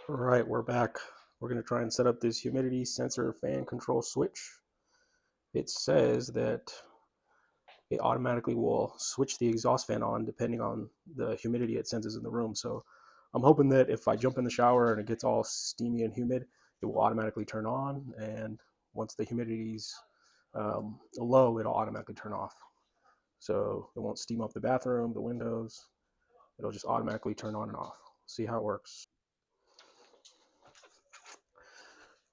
All right, we're back. We're going to try and set up this humidity sensor fan control switch. It says that it automatically will switch the exhaust fan on depending on the humidity it senses in the room. So I'm hoping that if I jump in the shower and it gets all steamy and humid, it will automatically turn on. And once the humidity's low, it'll automatically turn off. So it won't steam up the bathroom, the windows. It'll just automatically turn on and off. See how it works.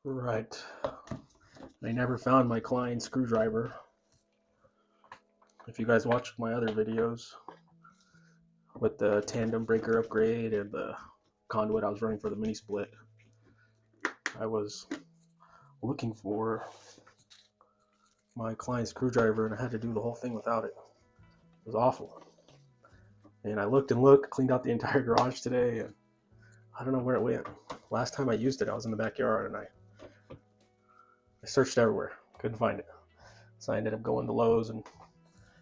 Right. I never found my Klein screwdriver. If you guys watched my other videos with the tandem breaker upgrade and the conduit I was running for the mini split, I was looking for my Klein screwdriver and I had to do the whole thing without it. It was awful. And I looked and looked, cleaned out the entire garage today, and I don't know where it went. Last time I used it, I was in the backyard and I searched everywhere, couldn't find it. So I ended up going to Lowe's and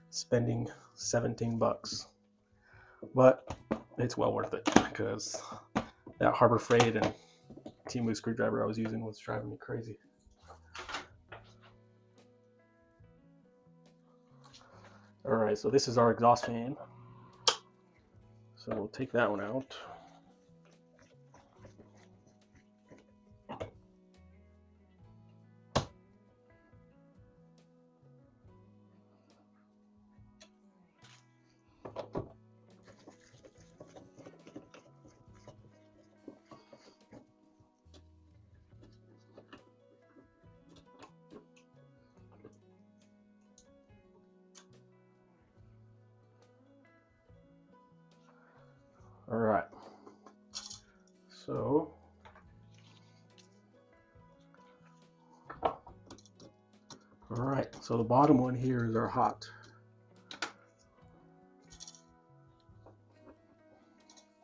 spending 17 bucks. But it's well worth it because that Harbor Freight and Timu screwdriver I was using was driving me crazy. All right, so this is our exhaust fan. So we'll take that one out. All right. So all right, so the bottom one here is our hot.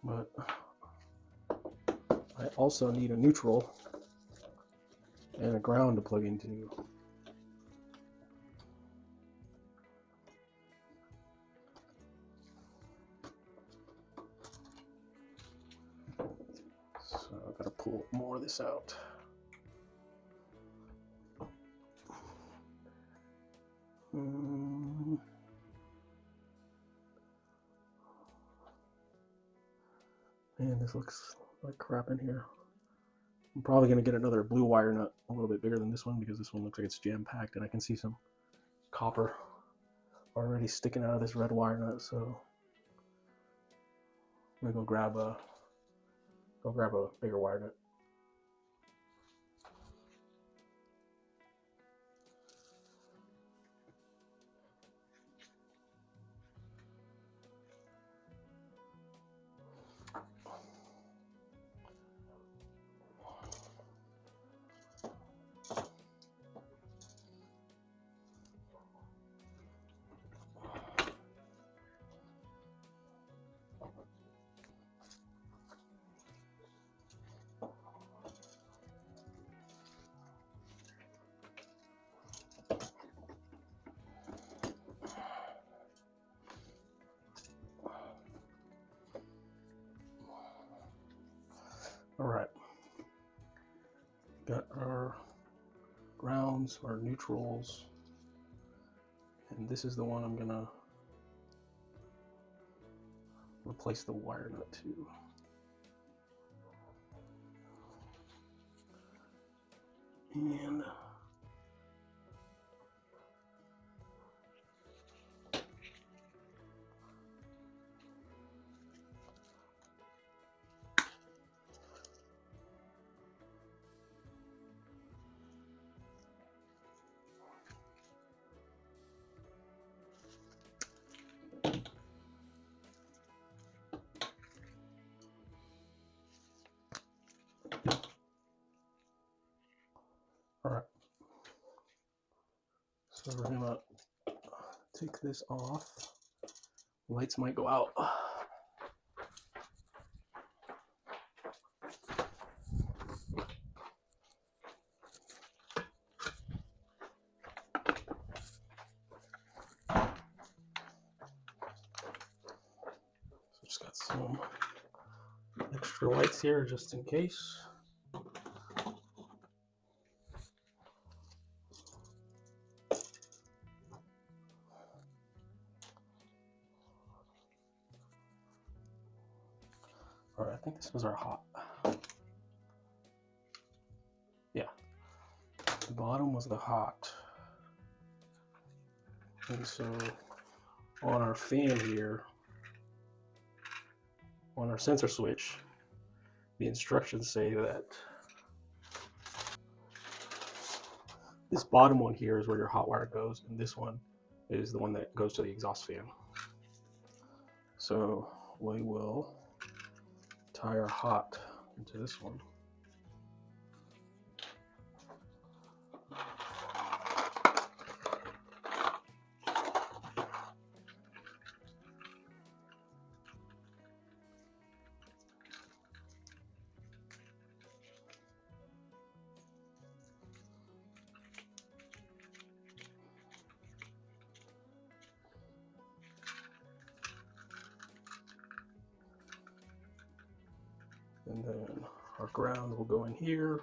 But I also need a neutral and a ground to plug into. So I've got to pull more of this out. Man, this looks like crap in here. I'm probably going to get another blue wire nut a little bit bigger than this one because this one looks like it's jam-packed and I can see some copper already sticking out of this red wire nut. So I'm going to go grab a bigger wire nut. All right, got our grounds, our neutrals, and this is the one I'm gonna replace the wire nut to. And all right, so we're gonna take this off. Lights might go out. So just got some extra extra lights here just in case. All right, I think this was our hot. Yeah, the bottom was the hot. And so on our fan here, on our sensor switch, the instructions say that this bottom one here is where your hot wire goes, and this one is the one that goes to the exhaust fan. So we will tie our hot into this one. And then our ground will go in here.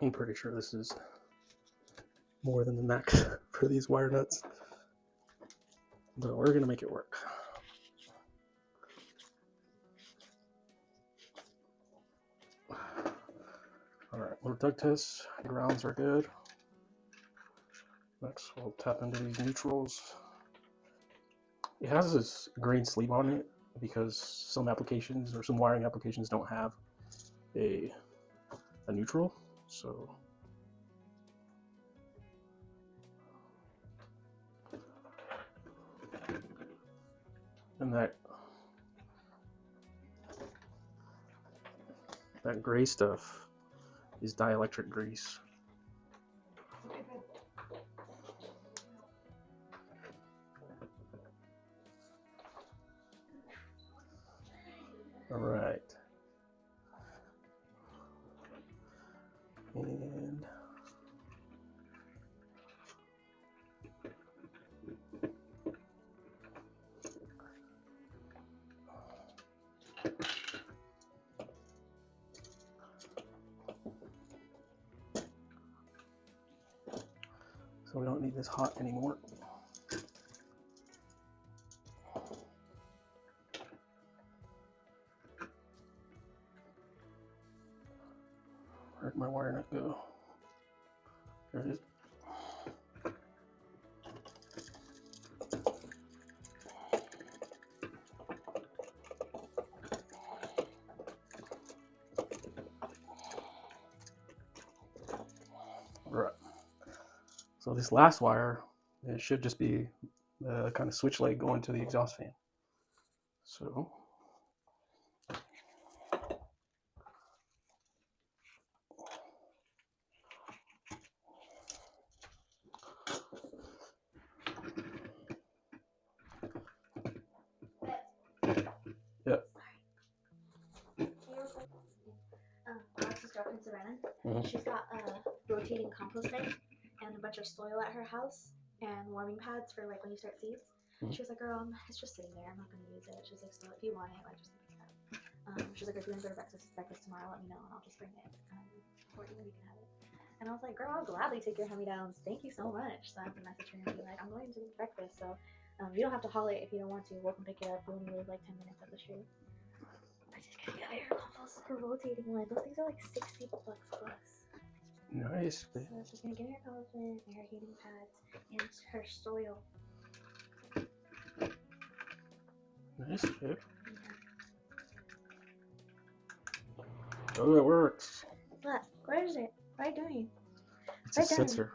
I'm pretty sure this is more than the max for these wire nuts, but we're gonna make it work. All right, we'll tug test. Grounds are good. Next, we'll tap into these neutrals. It has this green sleeve on it because some applications or some wiring applications don't have a neutral. So and that gray stuff is dielectric grease. All right. And so we don't need this hot anymore. Where'd my wire nut go? There it is. All right. So this last wire, it should just be the kind of switch leg going to the exhaust fan. So yeah. Alex's girlfriend Savannah, she's got a rotating compost tank and a bunch of soil at her house and warming pads for like when you start seeds. She was like, girl, it's just sitting there. I'm not going to use it. She's like, so if you want it, like just pick it up. She's like, if you want to go to breakfast tomorrow, let me know and I'll just bring it for you and you can have it. And I was like, girl, I'll gladly take your hand-me-downs. Thank you so much. So I have to message her and be like, I'm going to breakfast, so you don't have to haul it if you don't want to. We'll come pick it up. We only live like 10 minutes up the street. I just gotta get air compost for rotating one. Those things are like $60 plus. Nice. So she's gonna get her compost and her heating pads and her soil. Nice, babe. Oh, it works. What? Where is it? What are you doing? It's a sensor.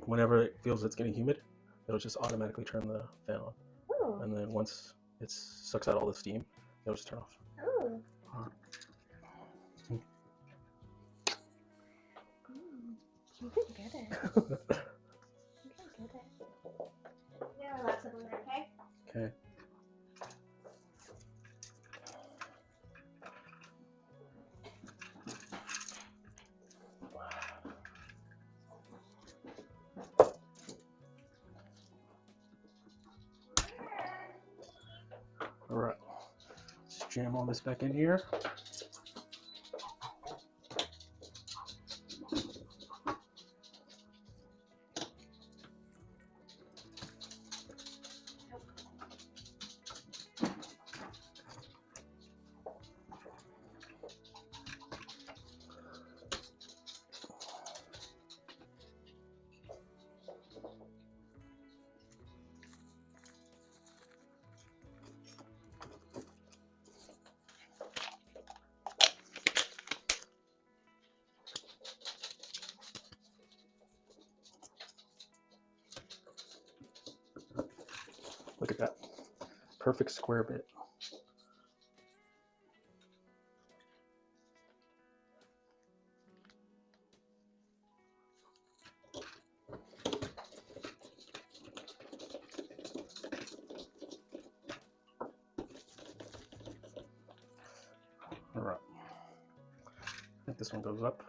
Whenever it feels it's getting humid, it'll just automatically turn the fan on. Ooh. And then once it sucks out all the steam, it'll just turn off. Ooh. Mm. You can get it. You can get it. Yeah, relax over there, okay? Okay. All right. Let's jam all this back in here. Look at that. Perfect square bit. All right. I think this one goes up.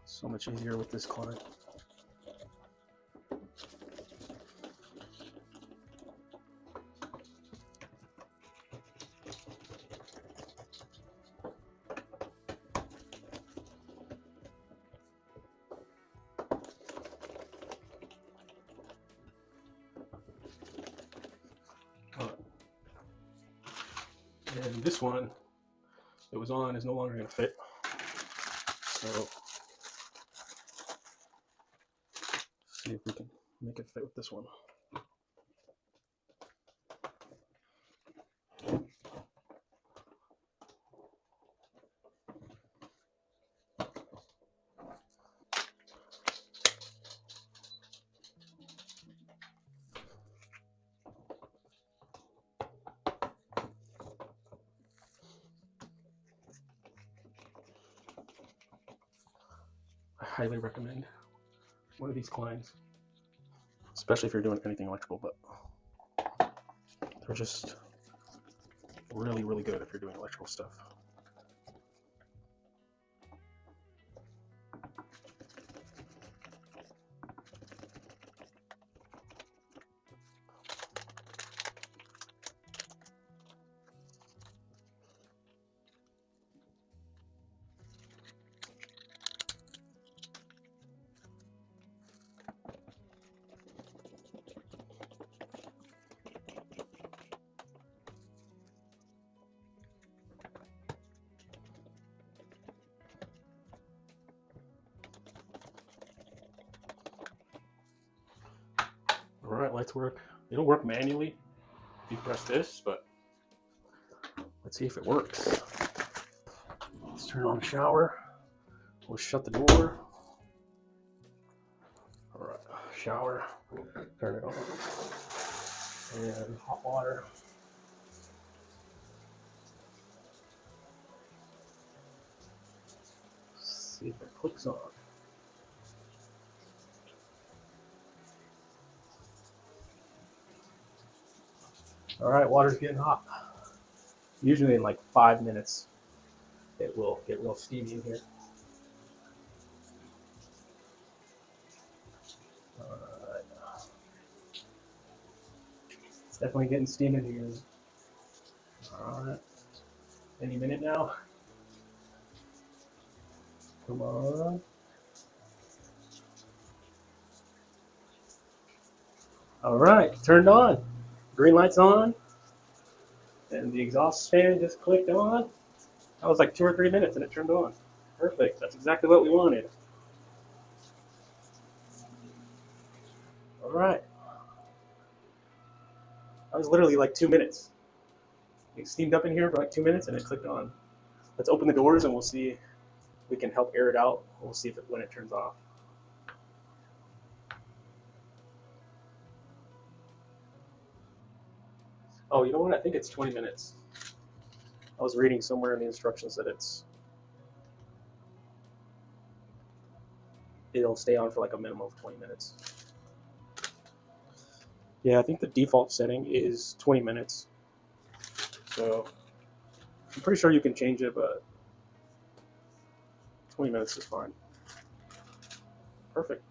So much easier with this Klein. And this one that was on is no longer going to fit. So see if we can make it fit with this one. I highly recommend one of these Kleins, especially if you're doing anything electrical, but they're just really, really good if you're doing electrical stuff. All right, lights work. It'll work manually if you press this, but let's see if it works. Let's turn on the shower. We'll shut the door. All right, shower. Turn it on. And hot water. Let's see if it clicks on. All right, water's getting hot. Usually in like 5 minutes, it will get real steamy in here. Alright. It's definitely getting steamy in here. Alright. Any minute now. Come on. Alright, turned on. Green light's on. And the exhaust fan just clicked on. That was like 2 or 3 minutes and it turned on. Perfect. That's exactly what we wanted. Alright. That was literally like 2 minutes. It steamed up in here for like 2 minutes and it clicked on. Let's open the doors and we'll see if we can help air it out. We'll see if when it turns off. Oh, you know what? I think it's 20 minutes. I was reading somewhere in the instructions that it'll stay on for like a minimum of 20 minutes. Yeah, I think the default setting is 20 minutes. So I'm pretty sure you can change it, but 20 minutes is fine. Perfect.